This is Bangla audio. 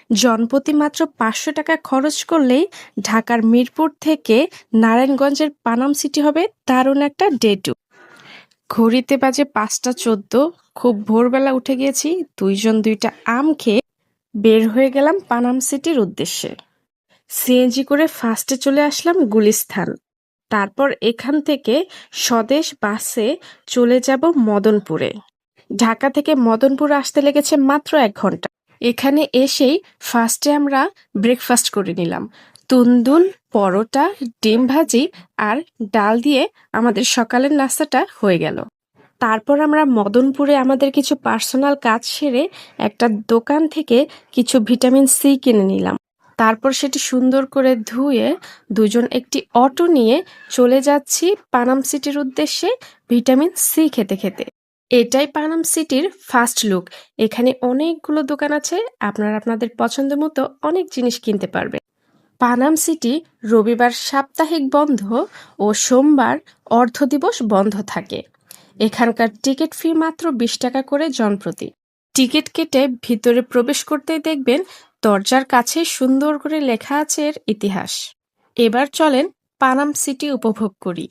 জনপ্রতি মাত্র ৫০০ টাকা খরচ করলেই ঢাকার মিরপুর থেকে নারায়ণগঞ্জের পানাম সিটি হবে দারুণ একটা ডে ট্যুর। ঘড়িতে বাজে ৫টা ১৪। খুব ভোরবেলা উঠে গিয়েছি। ২ জন ২ টা আম খেয়ে বের হয়ে গেলাম পানাম সিটির উদ্দেশ্যে। সিএনজি করে ফার্স্টে চলে আসলাম গুলিস্তান। তারপর এখান থেকে স্বদেশ বাসে চলে যাব মদনপুরে। ঢাকা থেকে মদনপুর আসতে লেগেছে মাত্র ১ ঘন্টা। এখানে এসেই ফার্স্টে আমরা ব্রেকফাস্ট করে নিলাম। তুনদুল, পরোটা, ডিম ভাজি আর ডাল দিয়ে আমাদের সকালের নাস্তাটা হয়ে গেল। তারপর আমরা মদনপুরে আমাদের কিছু পার্সোনাল কাজ সেরে একটা দোকান থেকে কিছু ভিটামিন সি কিনে নিলাম। তারপর সেটি সুন্দর করে ধুয়ে দুজন একটি অটো নিয়ে চলে যাচ্ছি পানাম সিটির উদ্দেশ্যে ভিটামিন সি খেতে খেতে। এটাই পানাম সিটির ফার্স্ট লুক। এখানে অনেকগুলো দোকান আছে, আপনারা আপনাদের পছন্দ মতো অনেক জিনিস কিনতে পারবেন। পানাম সিটি রবিবার সাপ্তাহিক বন্ধ ও সোমবার অর্ধ দিবস বন্ধ থাকে। এখানকার টিকিট ফি মাত্র ২০ টাকা করে জনপ্রতি। টিকিট কেটে ভিতরে প্রবেশ করতেই দেখবেন দরজার কাছে সুন্দর করে লেখা আছে এর ইতিহাস। এবার চলেন পানাম সিটি উপভোগ করি।